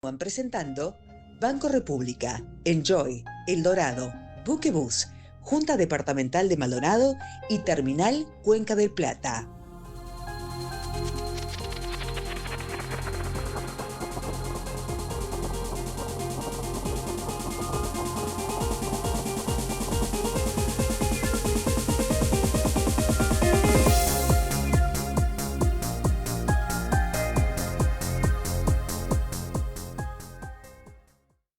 Volkswagen presentando Banco República, Enjoy, El Dorado, Buquebus, Junta Departamental de Maldonado y Terminal Cuenca del Plata.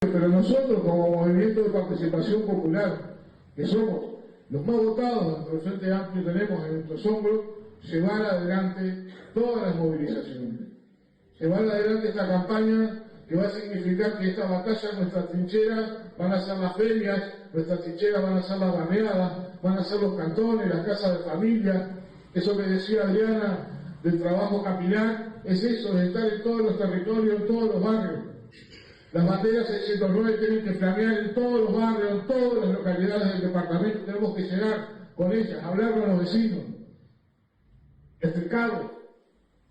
Pero nosotros, como Movimiento de Participación Popular, que somos los más votados dentro del Frente Amplio, tenemos en nuestros hombros llevar adelante todas las movilizaciones. Llevar adelante esta campaña que va a significar que esta batalla, nuestras trincheras, van a ser las ferias, nuestras trincheras van a ser las barriadas, van a ser los cantones, las casas de familia. Eso que decía Adriana del trabajo capilar, es eso, de estar en todos los territorios, en todos los barrios. Las banderas 609 tienen que flamear en todos los barrios, en todas las localidades del departamento. Tenemos que llegar con ellas, hablar con los vecinos, explicarles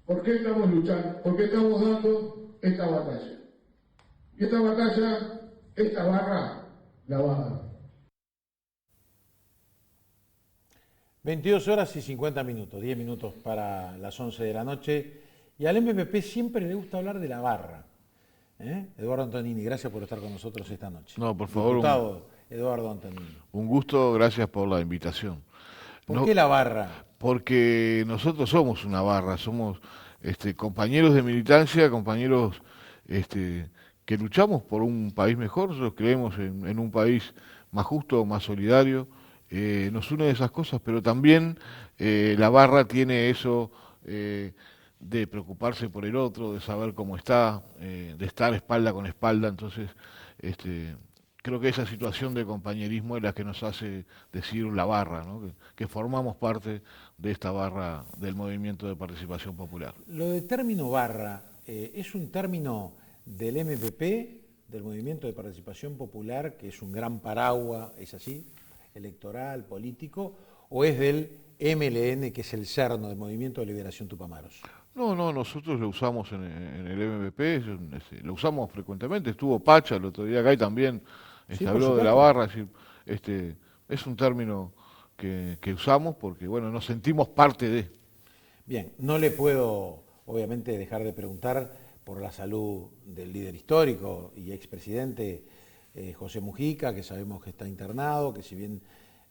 por qué estamos luchando, por qué estamos dando esta batalla. Y esta batalla, esta barra, la va a dar. 22 horas y 50 minutos, 10 minutos para las 11 de la noche. Y al MPP siempre le gusta hablar de la barra. Eduardo Antonini, gracias por estar con nosotros esta noche. No, por favor. Diputado Eduardo Antonini. Un gusto, gracias por la invitación. ¿Por qué la barra? Porque nosotros somos una barra, somos compañeros de militancia, compañeros que luchamos por un país mejor. Nosotros creemos en un país más justo, más solidario. Nos une esas cosas, pero también la barra tiene eso de preocuparse por el otro, de saber cómo está, de estar espalda con espalda. Entonces, creo que esa situación de compañerismo es la que nos hace decir la barra, ¿no? Que formamos parte de esta barra del Movimiento de Participación Popular. Lo de término barra, ¿es un término del MPP, del Movimiento de Participación Popular, que es un gran paraguas, es así, electoral, político, o es del MLN, que es el cerno del Movimiento de Liberación Tupamaros? No, nosotros lo usamos en el MPP, lo usamos frecuentemente. Estuvo Pacha el otro día acá y también habló de la barra. Es un término que usamos porque, bueno, nos sentimos parte de. Bien, no le puedo, obviamente, dejar de preguntar por la salud del líder histórico y expresidente José Mujica, que sabemos que está internado, que si bien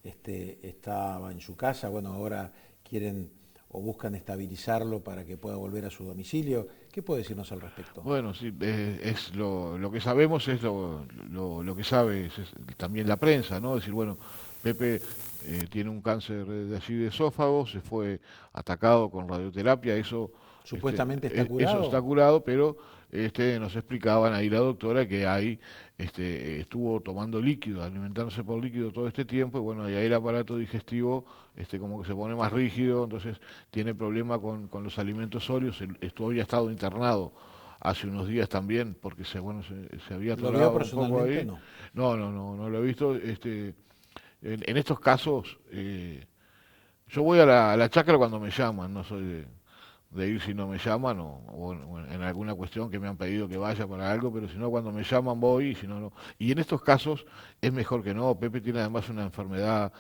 estaba en su casa, bueno, ahora quieren o buscan estabilizarlo para que pueda volver a su domicilio. ¿Qué puede decirnos al respecto? Bueno, sí, es lo que sabemos es lo que sabe también la prensa, ¿no? Es decir, bueno, Pepe tiene un cáncer de allí de esófago, se fue atacado con radioterapia, eso supuestamente está curado. Eso está curado, pero nos explicaban ahí la doctora que ahí estuvo tomando líquido, alimentándose por líquido todo este tiempo, y bueno, y ahí el aparato digestivo como que se pone más rígido, entonces tiene problema con los alimentos sólidos. Había estado internado hace unos días también, porque se había atorado. ¿Lo vio personalmente? Un poco ahí. No lo he visto. En estos casos, yo voy a la chacra cuando me llaman, no soy de ir si no me llaman o en alguna cuestión que me han pedido que vaya para algo, pero si no, cuando me llaman voy, y si no, no. Y en estos casos es mejor que no. Pepe tiene además una enfermedad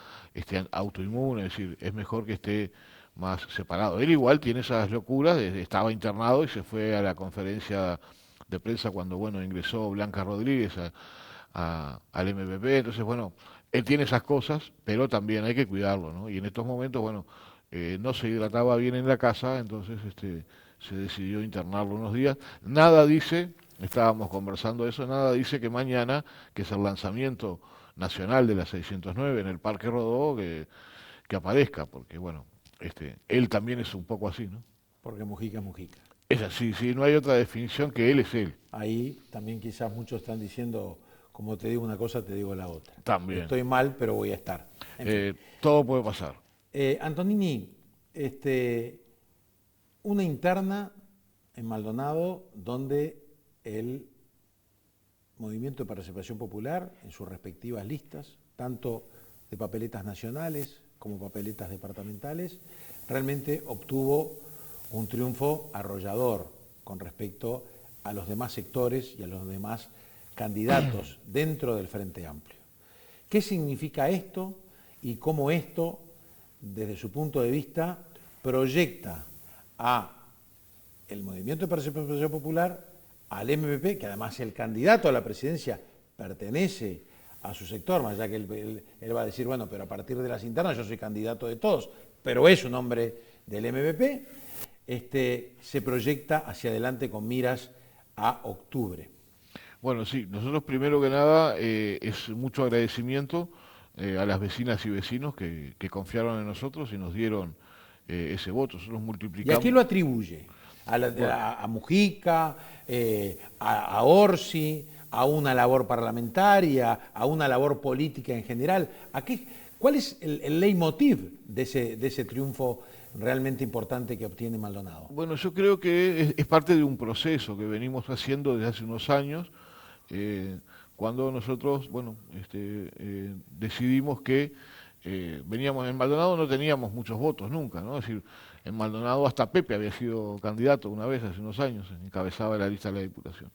autoinmune, es decir, es mejor que esté más separado. Él igual tiene esas locuras, estaba internado y se fue a la conferencia de prensa cuando, bueno, ingresó Blanca Rodríguez al MPP, entonces, bueno, él tiene esas cosas, pero también hay que cuidarlo, ¿no? Y en estos momentos, bueno, no se hidrataba bien en la casa, entonces se decidió internarlo unos días. Nada dice, estábamos conversando eso, nada dice que mañana, que es el lanzamiento nacional de la 609 en el Parque Rodó, que aparezca, porque bueno, él también es un poco así, ¿no? Porque Mujica es Mujica. Es así, sí, no hay otra definición que él es él. Ahí también quizás muchos están diciendo, como te digo una cosa, te digo la otra. También. Estoy mal, pero voy a estar. Todo puede pasar. Antonini, una interna en Maldonado donde el Movimiento de Participación Popular, en sus respectivas listas, tanto de papeletas nacionales como papeletas departamentales, realmente obtuvo un triunfo arrollador con respecto a los demás sectores y a los demás candidatos dentro del Frente Amplio. ¿Qué significa esto y cómo esto, desde su punto de vista, proyecta a el Movimiento de Participación Popular, al MPP, que además el candidato a la presidencia pertenece a su sector, más allá que él va a decir, bueno, pero a partir de las internas yo soy candidato de todos, pero es un hombre del MPP, se proyecta hacia adelante con miras a octubre? Bueno, sí, nosotros primero que nada es mucho agradecimiento a las vecinas y vecinos que confiaron en nosotros y nos dieron ese voto. Nosotros ¿Y multiplicamos. a quién lo atribuye? A Mujica, a Orsi, a una labor parlamentaria, a una labor política en general. ¿Cuál es el leitmotiv de ese triunfo realmente importante que obtiene Maldonado? Bueno, yo creo que es parte de un proceso que venimos haciendo desde hace unos años, cuando nosotros, bueno, decidimos que veníamos en Maldonado, no teníamos muchos votos nunca, ¿no? Es decir, en Maldonado hasta Pepe había sido candidato una vez hace unos años, encabezaba la lista de la Diputación.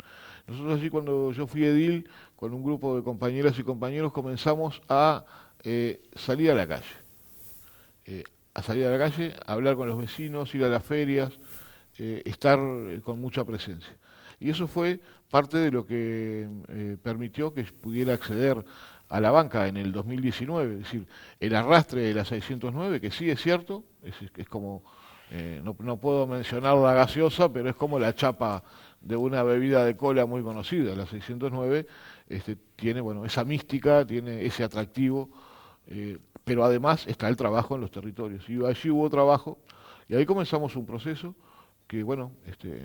Nosotros allí, cuando yo fui edil, con un grupo de compañeras y compañeros comenzamos a salir a la calle, a hablar con los vecinos, ir a las ferias, estar con mucha presencia. Y eso fue parte de lo que permitió que pudiera acceder a la banca en el 2019, es decir, el arrastre de la 609, que sí es cierto, es como, no puedo mencionar la gaseosa, pero es como la chapa de una bebida de cola muy conocida, la 609, tiene, bueno, esa mística, tiene ese atractivo, pero además está el trabajo en los territorios. Y allí hubo trabajo, y ahí comenzamos un proceso que, bueno,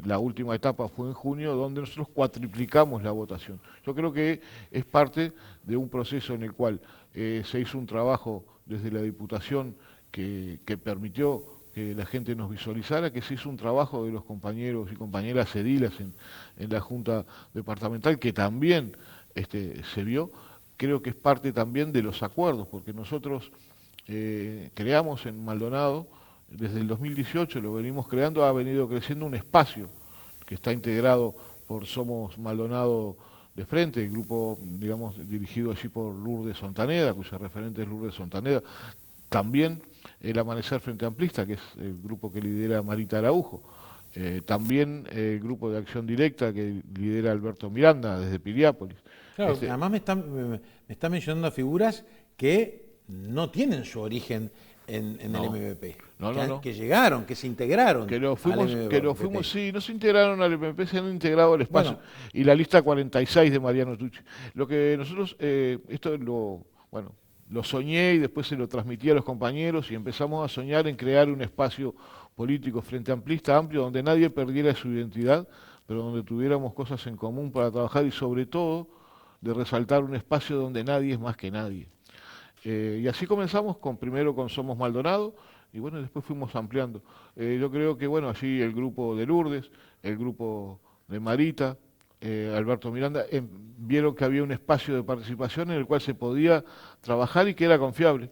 la última etapa fue en junio, donde nosotros cuatriplicamos la votación. Yo creo que es parte de un proceso en el cual se hizo un trabajo desde la Diputación que permitió que la gente nos visualizara, que se hizo un trabajo de los compañeros y compañeras ediles en la Junta Departamental, que también se vio. Creo que es parte también de los acuerdos, porque nosotros creamos en Maldonado, desde el 2018 lo venimos creando, ha venido creciendo un espacio que está integrado por Somos Maldonado de Frente, el grupo, digamos, dirigido allí por Lourdes Sontaneda, cuya referente es Lourdes Sontaneda. También el Amanecer Frente Amplista, que es el grupo que lidera Marita Araujo. También el grupo de Acción Directa que lidera Alberto Miranda desde Piriápolis. Claro, además me está mencionando figuras que no tienen su origen en el MPP, que llegaron, que se integraron. Que lo fuimos, sí, no se integraron al MPP, se han integrado al espacio. Bueno, y la lista 46 de Mariano Tucci. Lo que nosotros, esto lo soñé y después se lo transmití a los compañeros y empezamos a soñar en crear un espacio político frente amplista amplio donde nadie perdiera su identidad, pero donde tuviéramos cosas en común para trabajar y sobre todo de resaltar un espacio donde nadie es más que nadie. Y así comenzamos primero con Somos Maldonado y bueno, después fuimos ampliando. Yo creo que bueno, allí el grupo de Lourdes, el grupo de Marita, Alberto Miranda, vieron que había un espacio de participación en el cual se podía trabajar y que era confiable.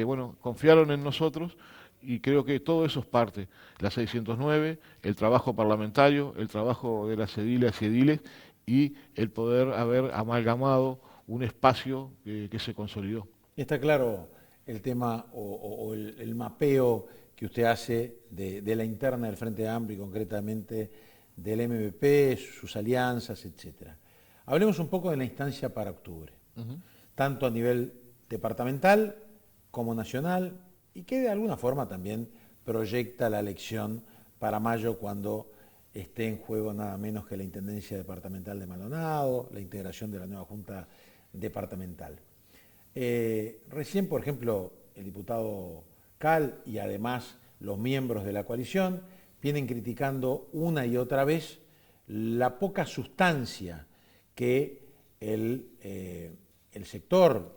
Bueno, confiaron en nosotros y creo que todo eso es parte. La 609, el trabajo parlamentario, el trabajo de las ediles y ediles y el poder haber amalgamado un espacio que se consolidó. Está claro el tema o el mapeo que usted hace de la interna del Frente Amplio y concretamente del MPP, sus alianzas, etcétera. Hablemos un poco de la instancia para octubre, tanto a nivel departamental como nacional, y que de alguna forma también proyecta la elección para mayo, cuando esté en juego nada menos que la Intendencia Departamental de Maldonado, la integración de la nueva Junta Departamental. Recién, por ejemplo, el diputado Cal y además los miembros de la coalición vienen criticando una y otra vez la poca sustancia que el sector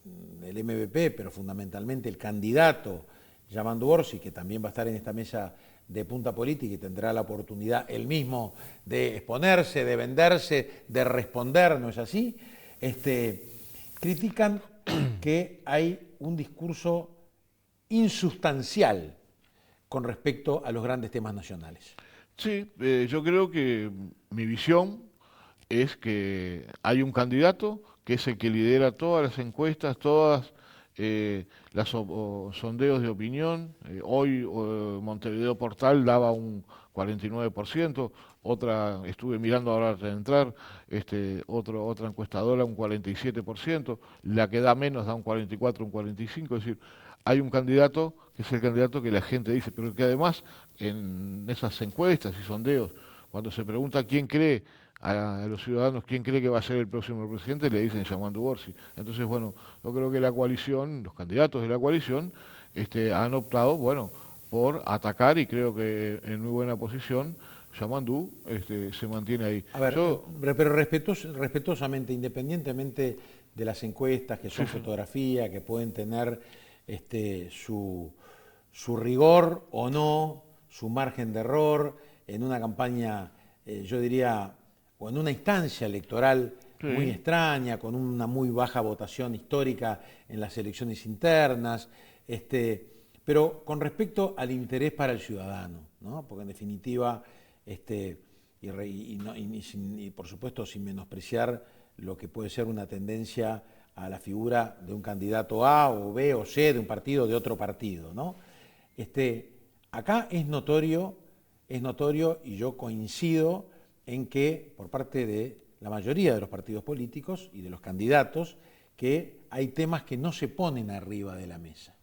del MPP, pero fundamentalmente el candidato Yamandu Orsi, que también va a estar en esta mesa de punta política y tendrá la oportunidad él mismo de exponerse, de venderse, de responder, ¿no es así? Critican que hay un discurso insustancial con respecto a los grandes temas nacionales. Sí, yo creo que mi visión es que hay un candidato que es el que lidera todas las encuestas, todas las sondeos de opinión. Hoy Montevideo Portal daba un 49%, otra, estuve mirando ahora antes de entrar, otra encuestadora un 47%, la que da menos da un 44, un 45%, es decir, hay un candidato que es el candidato que la gente dice, pero que además en esas encuestas y sondeos, cuando se pregunta quién cree a los ciudadanos quién cree que va a ser el próximo presidente, le dicen Yamandu Orsi. Entonces, bueno, yo creo que la coalición, los candidatos de la coalición, han optado, bueno, por atacar y creo que en muy buena posición Yamandu se mantiene ahí. A ver, pero respetuosamente, independientemente de las encuestas, que son fotografía, que pueden tener su rigor o no, su margen de error, en una campaña, yo diría, o en una instancia electoral muy extraña, con una muy baja votación histórica en las elecciones internas, pero con respecto al interés para el ciudadano, ¿no? Porque en definitiva, y por supuesto sin menospreciar lo que puede ser una tendencia a la figura de un candidato A o B o C, de un partido o de otro partido, ¿no? Acá es notorio, y yo coincido en que por parte de la mayoría de los partidos políticos y de los candidatos, que hay temas que no se ponen arriba de la mesa.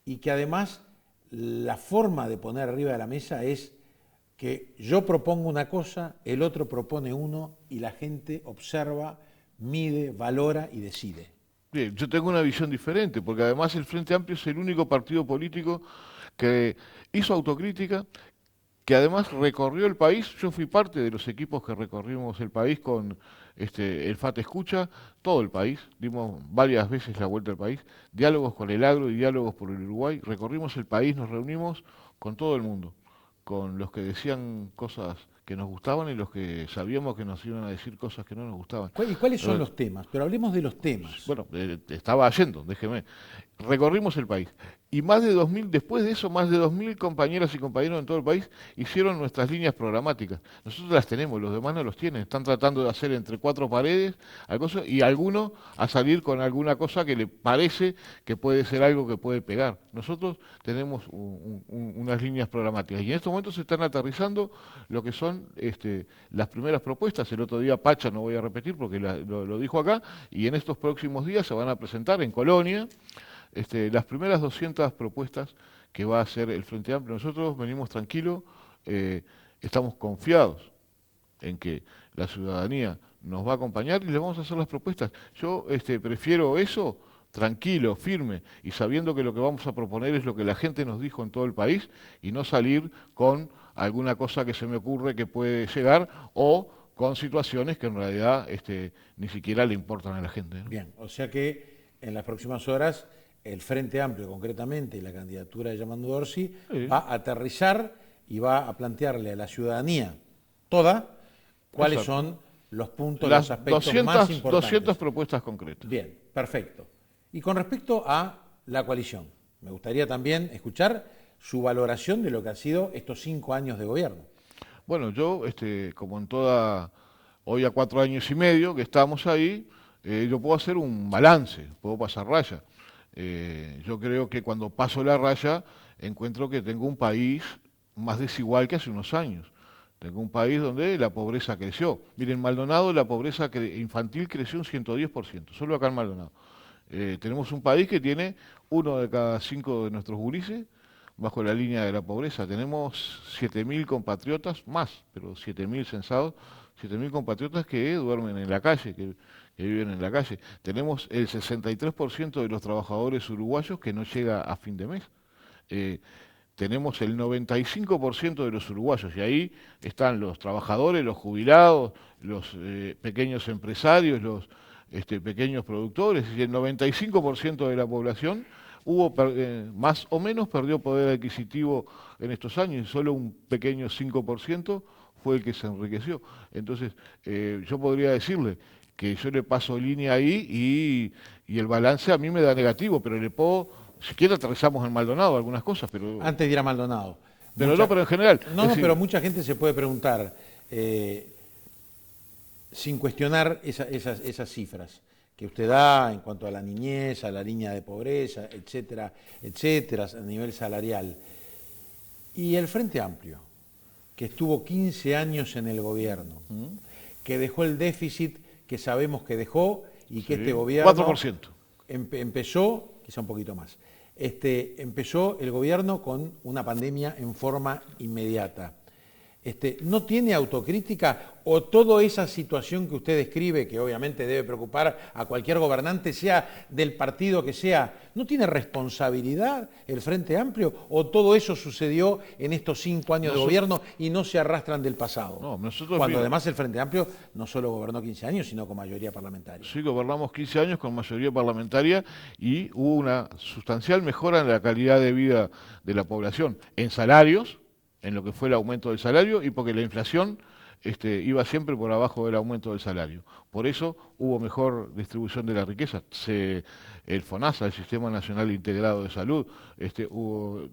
Y que además la forma de poner arriba de la mesa es que yo propongo una cosa, el otro propone uno y la gente observa, mide, valora y decide. Bien, yo tengo una visión diferente, porque además el Frente Amplio es el único partido político que hizo autocrítica, que además recorrió el país. Yo fui parte de los equipos que recorrimos el país con el FAT Escucha, todo el país, dimos varias veces la vuelta al país, diálogos con el agro y diálogos por el Uruguay, recorrimos el país, nos reunimos con todo el mundo, con los que decían cosas que nos gustaban y los que sabíamos que nos iban a decir cosas que no nos gustaban. ¿Y cuáles son los temas? Pero hablemos de los temas. Bueno, estaba yendo, déjeme. Recorrimos el país y más de 2000, después de eso, más de 2000 compañeras y compañeros en todo el país hicieron nuestras líneas programáticas. Nosotros las tenemos, los demás no los tienen. Están tratando de hacer entre cuatro paredes algo, y alguno a salir con alguna cosa que le parece que puede ser algo que puede pegar. Nosotros tenemos unas líneas programáticas y en estos momentos se están aterrizando lo que son las primeras propuestas. El otro día Pacha, no voy a repetir porque lo dijo acá, y en estos próximos días se van a presentar en Colonia las primeras 200 propuestas que va a hacer el Frente Amplio. Nosotros venimos tranquilos, estamos confiados en que la ciudadanía nos va a acompañar y le vamos a hacer las propuestas. Yo prefiero eso tranquilo, firme y sabiendo que lo que vamos a proponer es lo que la gente nos dijo en todo el país y no salir con alguna cosa que se me ocurre que puede llegar o con situaciones que en realidad ni siquiera le importan a la gente, ¿no? Bien, o sea que en las próximas horas el Frente Amplio concretamente y la candidatura de Yamandu Orsi va a aterrizar y va a plantearle a la ciudadanía toda cuáles son los puntos, los aspectos 200, más importantes. 200 propuestas concretas. Bien, perfecto. Y con respecto a la coalición, me gustaría también escuchar su valoración de lo que han sido estos 5 años de gobierno. Bueno, yo, como en toda, hoy a 4 años y medio que estamos ahí, yo puedo hacer un balance, puedo pasar raya. Yo creo que cuando paso la raya encuentro que tengo un país más desigual que hace unos años. Tengo un país donde la pobreza creció. Miren, en Maldonado la pobreza infantil creció un 110%, solo acá en Maldonado. Tenemos un país que tiene 1 de cada 5 de nuestros gurises bajo la línea de la pobreza. Tenemos 7.000 compatriotas, más, pero 7.000 censados, 7.000 compatriotas que duermen en la calle, que viven en la calle. Tenemos el 63% de los trabajadores uruguayos que no llega a fin de mes. Tenemos el 95% de los uruguayos, y ahí están los trabajadores, los jubilados, los pequeños empresarios, los pequeños productores, y el 95% de la población más o menos perdió poder adquisitivo en estos años, y solo un pequeño 5% fue el que se enriqueció. Entonces, yo podría decirle que yo le paso línea ahí y el balance a mí me da negativo, pero le puedo, si quiere aterrizamos en Maldonado algunas cosas, pero... Antes de ir a Maldonado, Pero no, pero en general. No, es decir, pero mucha gente se puede preguntar, sin cuestionar esas cifras que usted da en cuanto a la niñez, a la línea de pobreza, etcétera, etcétera, a nivel salarial. Y el Frente Amplio, que estuvo 15 años en el gobierno, que dejó el déficit que sabemos que dejó y que este gobierno 4%. Empezó, quizá un poquito más, empezó el gobierno con una pandemia en forma inmediata. ¿No tiene autocrítica o toda esa situación que usted describe, que obviamente debe preocupar a cualquier gobernante, sea del partido que sea, no tiene responsabilidad el Frente Amplio o todo eso sucedió en estos 5 años de gobierno y no se arrastran del pasado? No, nosotros, cuando además el Frente Amplio no solo gobernó 15 años, sino con mayoría parlamentaria. Sí, gobernamos 15 años con mayoría parlamentaria y hubo una sustancial mejora en la calidad de vida de la población, en salarios, en lo que fue el aumento del salario y porque la inflación iba siempre por abajo del aumento del salario. Por eso hubo mejor distribución de la riqueza. El FONASA, el Sistema Nacional Integrado de Salud,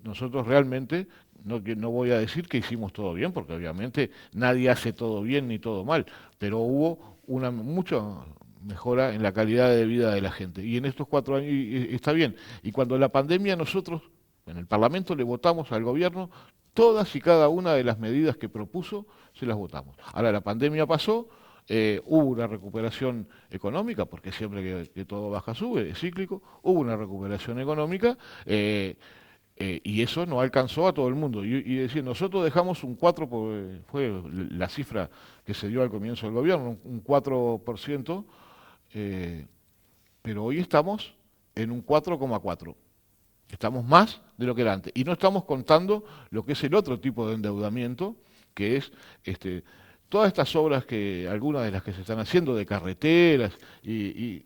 nosotros realmente, no voy a decir que hicimos todo bien, porque obviamente nadie hace todo bien ni todo mal, pero hubo mucha mejora en la calidad de vida de la gente. Y en estos 4 años está bien. Y cuando la pandemia nosotros, en el Parlamento, le votamos al gobierno todas y cada una de las medidas que propuso, se las votamos. Ahora, la pandemia pasó, hubo una recuperación económica, porque siempre que todo baja sube, es cíclico, hubo una recuperación económica, y eso no alcanzó a todo el mundo. Y decir, nosotros dejamos un 4%, fue la cifra que se dio al comienzo del gobierno, un 4%, pero hoy estamos en un 4,4%. Estamos más de lo que era antes. Y no estamos contando lo que es el otro tipo de endeudamiento, que es todas estas obras, algunas de las que se están haciendo, de carreteras, y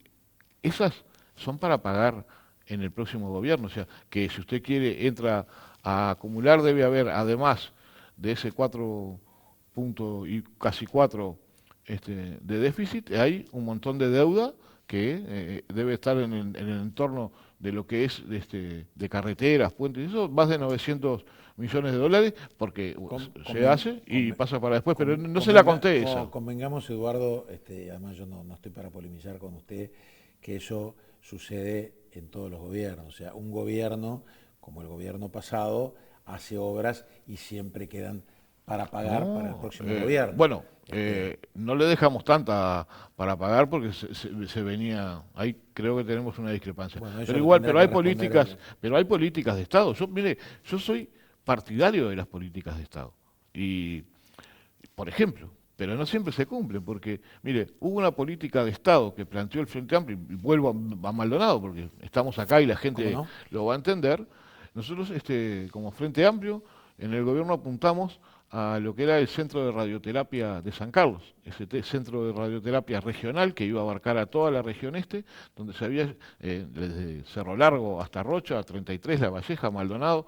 esas son para pagar en el próximo gobierno. O sea, que si usted quiere, entra a acumular, debe haber, además de ese 4 puntos y casi 4 de déficit, hay un montón de deuda que debe estar en el entorno de lo que es de carreteras, puentes, eso, más de 900 millones de dólares, porque se hace y pasa para después, pero no se la conté esa. Convengamos, Eduardo, además yo no estoy para polemizar con usted, que eso sucede en todos los gobiernos. O sea, un gobierno, como el gobierno pasado, hace obras y siempre quedan para pagar para el próximo gobierno. Bueno, no le dejamos tanta para pagar porque se venía, ahí creo que tenemos una discrepancia. Bueno, pero igual, pero hay políticas de Estado. Yo soy partidario de las políticas de Estado. Y, por ejemplo, pero no siempre se cumplen, porque, mire, hubo una política de Estado que planteó el Frente Amplio, y vuelvo a Maldonado, porque estamos acá y la gente lo va a entender. Nosotros, como Frente Amplio, en el gobierno apuntamos a lo que era el Centro de Radioterapia de San Carlos, ese centro de radioterapia regional que iba a abarcar a toda la región donde se había, desde Cerro Largo hasta Rocha, 33, La Valleja, Maldonado,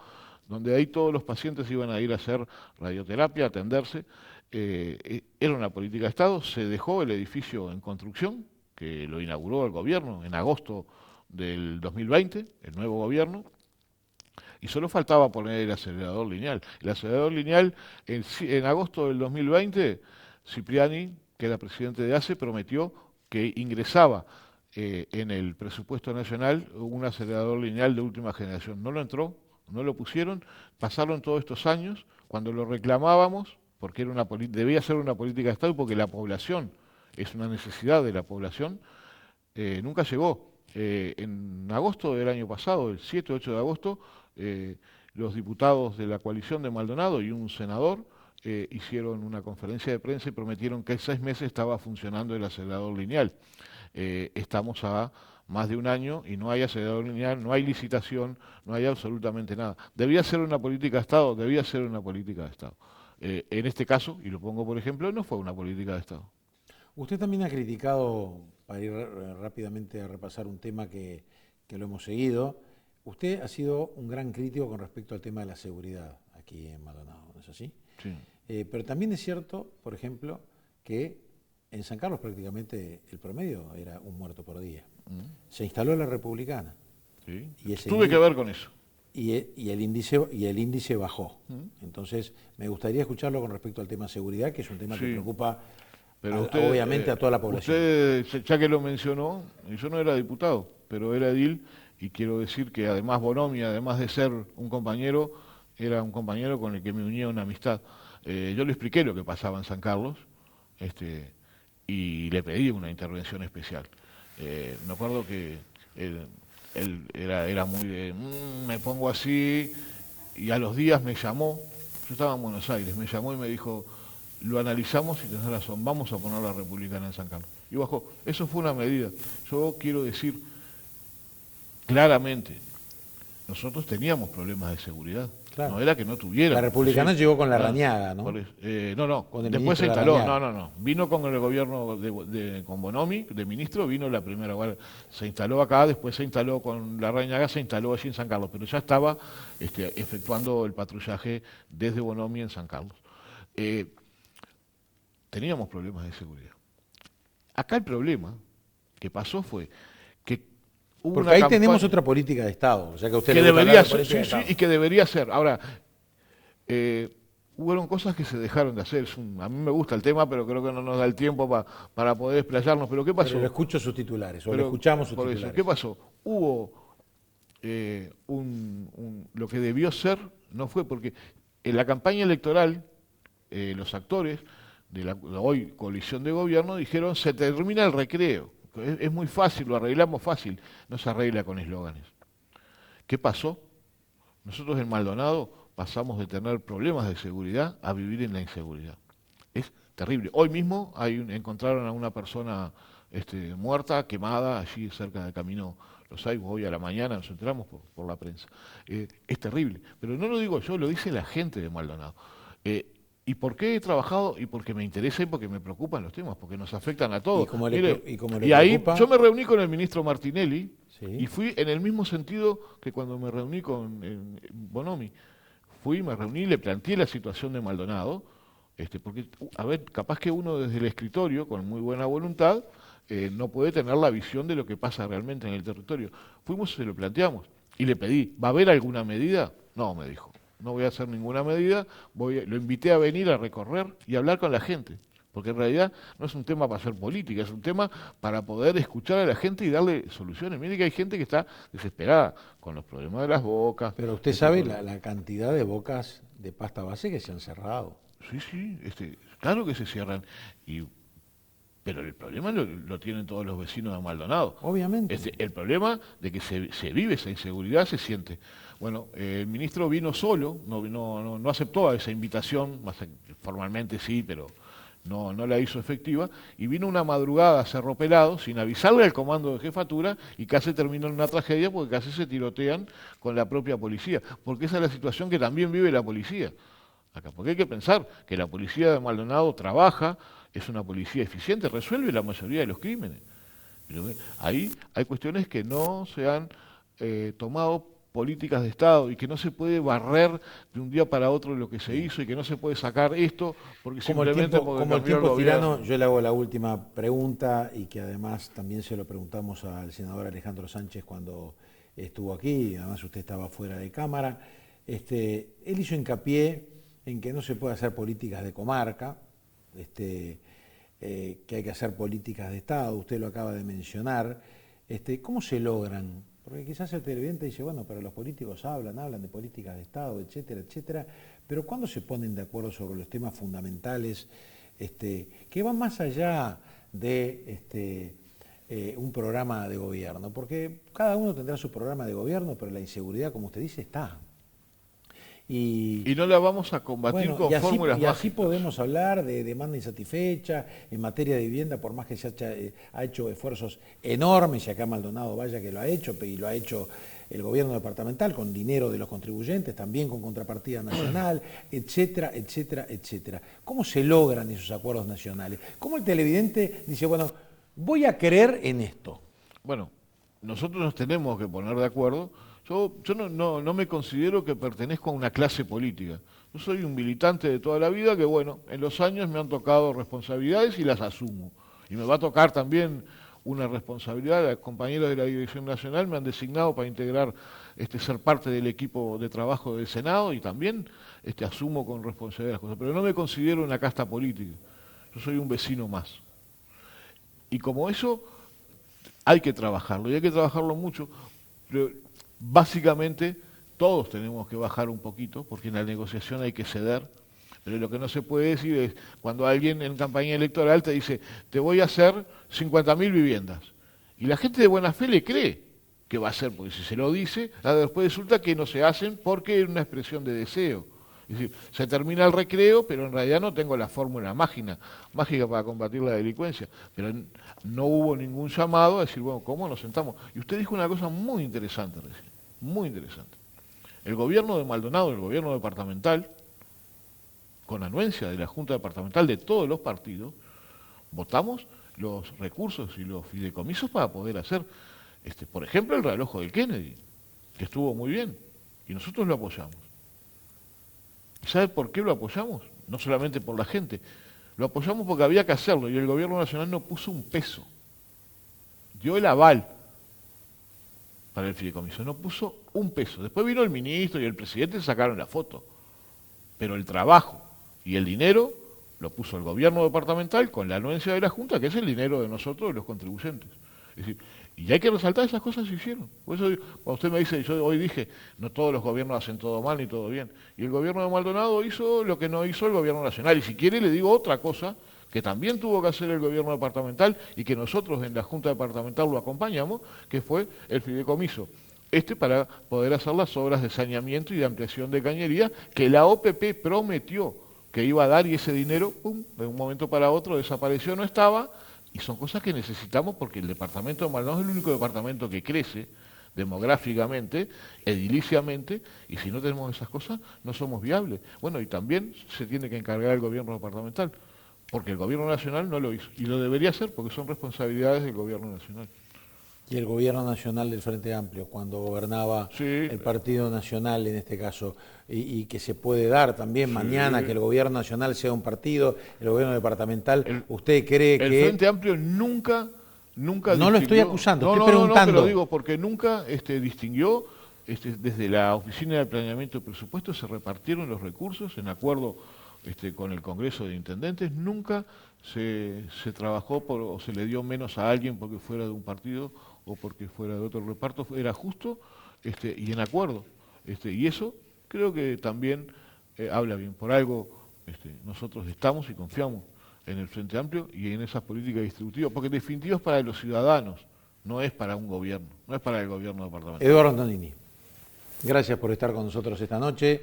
donde ahí todos los pacientes iban a ir a hacer radioterapia, a atenderse. Era una política de Estado, se dejó el edificio en construcción, que lo inauguró el gobierno en agosto del 2020, el nuevo gobierno, y solo faltaba poner el acelerador lineal. El acelerador lineal, en agosto del 2020, Cipriani, que era presidente de ACE, prometió que ingresaba en el presupuesto nacional un acelerador lineal de última generación. No lo entró, no lo pusieron, pasaron todos estos años, cuando lo reclamábamos, porque debía ser una política de Estado y porque la población, es una necesidad de la población, nunca llegó. En agosto del año pasado, el 7 o 8 de agosto, los diputados de la coalición de Maldonado y un senador hicieron una conferencia de prensa y prometieron que en 6 meses estaba funcionando el acelerador lineal. Estamos a más de un año y no hay acelerador lineal, no hay licitación, no hay absolutamente nada. Debía ser una política de Estado, debía ser una política de Estado. En este caso, y lo pongo por ejemplo, no fue una política de Estado. Usted también ha criticado, para ir rápidamente a repasar un tema que lo hemos seguido, usted ha sido un gran crítico con respecto al tema de la seguridad aquí en Maldonado, ¿no es así? Sí. Pero también es cierto, por ejemplo, que en San Carlos prácticamente el promedio era un muerto por día. Se instaló la Republicana. Sí. Y Tuve que ver con eso. y el índice bajó. Entonces, me gustaría escucharlo con respecto al tema seguridad, que es un tema que Sí. preocupa Pero obviamente a toda la población. Usted, ya que lo mencionó, yo no era diputado, pero era edil, y quiero decir que además Bonomi, además de ser un compañero, era un compañero con el que me unía una amistad. Yo le expliqué lo que pasaba en San Carlos, y le pedí una intervención especial. Me acuerdo que él era muy de, me pongo así, y a los días me llamó, yo estaba en Buenos Aires, me llamó y me dijo, lo analizamos y tenés razón, vamos a poner la Republicana en San Carlos. Y bajó, eso fue una medida. Yo quiero decir claramente, nosotros teníamos problemas de seguridad. Claro. No era que no tuviera. La Republicana llegó con la Rañaga, ¿no? No. Con el Después se ministro instaló. Larrañaga. No. Vino con el gobierno con Bonomi, de ministro, vino la primera. Se instaló acá, después se instaló con la Rañaga, se instaló allí en San Carlos. Pero ya estaba efectuando el patrullaje desde Bonomi en San Carlos. Teníamos problemas de seguridad. Acá el problema que pasó fue que hubo Porque una ahí tenemos campaña otra política de Estado. O sea que a usted que le gusta debería hablar de ser, política de sí, Estado. y que debería ser. Ahora, hubo cosas que se dejaron de hacer. A mí me gusta el tema, pero creo que no nos da el tiempo para poder explayarnos. Pero ¿qué pasó? Pero le escucho sus titulares, o le Pero, escuchamos sus por eso, titulares. ¿qué pasó? Hubo lo que debió ser, no fue, porque en la campaña electoral, los actores de la hoy coalición de gobierno dijeron, se termina el recreo. Es muy fácil, lo arreglamos fácil, no se arregla con eslóganes. ¿Qué pasó? Nosotros en Maldonado pasamos de tener problemas de seguridad a vivir en la inseguridad. Es terrible. Hoy mismo encontraron a una persona muerta, quemada, allí cerca del camino Los Aigües. Hoy a la mañana nos enteramos por la prensa. Es terrible. Pero no lo digo yo, lo dice la gente de Maldonado. ¿Y por qué he trabajado? Y porque me interesa y porque me preocupan los temas, porque nos afectan a todos. Y como le Y ahí preocupa- yo me reuní con el ministro Martinelli, Sí. y fui en el mismo sentido que cuando me reuní con Bonomi. Me reuní, le planteé la situación de Maldonado, porque, a ver, capaz que uno desde el escritorio, con muy buena voluntad, no puede tener la visión de lo que pasa realmente en el territorio. Fuimos y se lo planteamos, y le pedí, ¿va a haber alguna medida? No, me dijo, no voy a hacer ninguna medida, lo invité a venir a recorrer y hablar con la gente. Porque en realidad no es un tema para hacer política, es un tema para poder escuchar a la gente y darle soluciones. Mire que hay gente que está desesperada con los problemas de las bocas. Pero usted sabe la cantidad de bocas de pasta base que se han cerrado. Sí, claro que se cierran. Pero el problema lo tienen todos los vecinos de Maldonado. Obviamente. El problema de que se vive esa inseguridad, se siente. Bueno, el ministro vino solo, no aceptó esa invitación, formalmente sí, pero no la hizo efectiva, y vino una madrugada a Cerro Pelado sin avisarle al comando de jefatura y casi terminó en una tragedia porque casi se tirotean con la propia policía, porque esa es la situación que también vive la policía acá, porque hay que pensar que la policía de Maldonado trabaja, es una policía eficiente, resuelve la mayoría de los crímenes, pero ahí hay cuestiones que no se han tomado políticas de Estado y que no se puede barrer de un día para otro lo que se hizo y que no se puede sacar esto porque Como el simplemente tiempo, porque como el cambió tiempo es gobierno. tirano, yo le hago la última pregunta y que además también se lo preguntamos al senador Alejandro Sánchez cuando estuvo aquí, además usted estaba fuera de cámara. Él hizo hincapié en que no se puede hacer políticas de comarca, que hay que hacer políticas de Estado, usted lo acaba de mencionar. ¿Cómo se logran? Porque quizás el televidente dice, bueno, pero los políticos hablan de políticas de Estado, etcétera, etcétera, pero ¿cuándo se ponen de acuerdo sobre los temas fundamentales que van más allá de un programa de gobierno? Porque cada uno tendrá su programa de gobierno, pero la inseguridad, como usted dice, está. Y no la vamos a combatir Bueno, con fórmulas y así mágicas. podemos hablar de demanda insatisfecha en materia de vivienda, por más que ha hecho esfuerzos enormes, y acá Maldonado vaya que lo ha hecho, y lo ha hecho el gobierno departamental con dinero de los contribuyentes, también con contrapartida nacional, etcétera, etcétera, etcétera. ¿Cómo se logran esos acuerdos nacionales? ¿Cómo el televidente dice, bueno, voy a creer en esto? Bueno, nosotros nos tenemos que poner de acuerdo. Yo no me considero que pertenezco a una clase política. Yo soy un militante de toda la vida que, bueno, en los años me han tocado responsabilidades y las asumo. Y me va a tocar también una responsabilidad. Los compañeros de la Dirección Nacional me han designado para integrar, ser parte del equipo de trabajo del Senado y también asumo con responsabilidad las cosas. Pero no me considero una casta política, yo soy un vecino más. Y como eso hay que trabajarlo, y hay que trabajarlo mucho, pero básicamente todos tenemos que bajar un poquito, porque en la negociación hay que ceder. Pero lo que no se puede decir es cuando alguien en campaña electoral te dice, te voy a hacer 50.000 viviendas. Y la gente de buena fe le cree que va a hacer, porque si se lo dice, después resulta que no se hacen porque es una expresión de deseo. Es decir, se termina el recreo, pero en realidad no tengo la fórmula mágica para combatir la delincuencia. Pero no hubo ningún llamado a decir, bueno, ¿cómo nos sentamos? Y usted dijo una cosa muy interesante recién, muy interesante. El gobierno de Maldonado, el gobierno departamental, con anuencia de la Junta Departamental de todos los partidos, votamos los recursos y los fideicomisos para poder hacer, por ejemplo, el realojo del Kennedy, que estuvo muy bien, y nosotros lo apoyamos. ¿Y sabe por qué lo apoyamos? No solamente por la gente, lo apoyamos porque había que hacerlo, y el gobierno nacional no puso un peso, dio el aval para el fideicomiso, no puso un peso. Después vino el ministro y el presidente y sacaron la foto, pero el trabajo y el dinero lo puso el gobierno departamental con la anuencia de la Junta, que es el dinero de nosotros, de los contribuyentes. Es decir, y hay que resaltar esas cosas se hicieron. Por eso, cuando usted me dice, yo hoy dije, no todos los gobiernos hacen todo mal ni todo bien. Y el gobierno de Maldonado hizo lo que no hizo el gobierno nacional. Y si quiere le digo otra cosa, que también tuvo que hacer el gobierno departamental y que nosotros en la Junta Departamental lo acompañamos, que fue el fideicomiso. Para poder hacer las obras de saneamiento y de ampliación de cañería que la OPP prometió que iba a dar, y ese dinero, pum, de un momento para otro desapareció, no estaba, y son cosas que necesitamos porque el departamento de Maldonado es el único departamento que crece demográficamente, ediliciamente, y si no tenemos esas cosas no somos viables. Bueno, y también se tiene que encargar el gobierno departamental, porque el gobierno nacional no lo hizo, y lo debería hacer porque son responsabilidades del gobierno nacional. Y el gobierno nacional del Frente Amplio, cuando gobernaba el Partido Nacional en este caso, y que se puede dar también mañana que el gobierno nacional sea un partido, el gobierno departamental, ¿usted cree que...? El Frente Amplio nunca no distinguió, lo estoy acusando, estoy preguntando. No, pero digo, porque nunca distinguió, desde la Oficina de Planeamiento y Presupuesto se repartieron los recursos en acuerdo con el Congreso de Intendentes, nunca se trabajó o se le dio menos a alguien porque fuera de un partido o porque fuera de otro reparto, era justo y en acuerdo. Y eso creo que también habla bien. Por algo nosotros estamos y confiamos en el Frente Amplio y en esas políticas distributivas, porque en definitiva es para los ciudadanos, no es para un gobierno, no es para el gobierno departamental. Eduardo Antonini, gracias por estar con nosotros esta noche.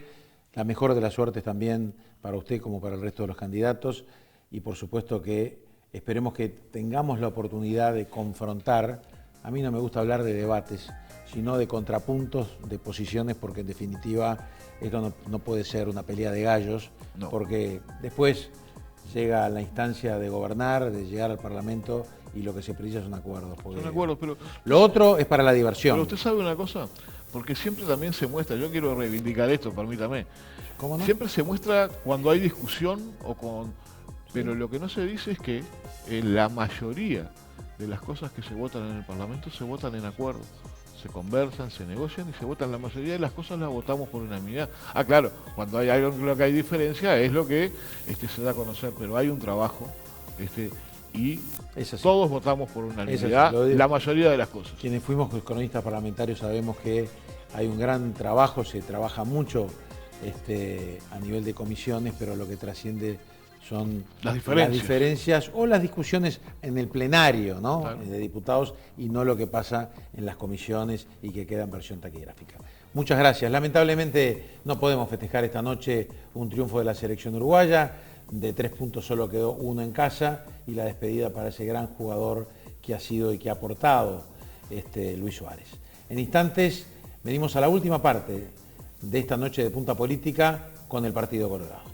La mejor de las suertes también para usted como para el resto de los candidatos, y por supuesto que esperemos que tengamos la oportunidad de confrontar. A mí no me gusta hablar de debates, sino de contrapuntos, de posiciones, porque en definitiva esto no puede ser una pelea de gallos, porque después llega a la instancia de gobernar, de llegar al Parlamento, y lo que se precisa son acuerdos. Son acuerdos, pero... Lo otro es para la diversión. Pero usted sabe una cosa, porque siempre también se muestra, yo quiero reivindicar esto, permítame. ¿Cómo no? Siempre se muestra cuando hay discusión pero lo que no se dice es que la mayoría de las cosas que se votan en el Parlamento se votan en acuerdo. Se conversan, se negocian y se votan. La mayoría de las cosas las votamos por unanimidad. Claro, cuando hay algo en lo que hay diferencia es lo que se da a conocer, pero hay un trabajo y todos votamos por unanimidad la mayoría de las cosas. Quienes fuimos cronistas parlamentarios sabemos que hay un gran trabajo, se trabaja mucho a nivel de comisiones, pero lo que trasciende son las diferencias o las discusiones en el plenario, ¿no? Claro, de diputados, y no lo que pasa en las comisiones y que queda en versión taquigráfica. Muchas gracias. Lamentablemente no podemos festejar esta noche un triunfo de la selección uruguaya. De 3 puntos solo quedó 1 en casa, y la despedida para ese gran jugador que ha sido y que ha aportado Luis Suárez. En instantes venimos a la última parte de esta noche de Punta Política con el Partido Colorado.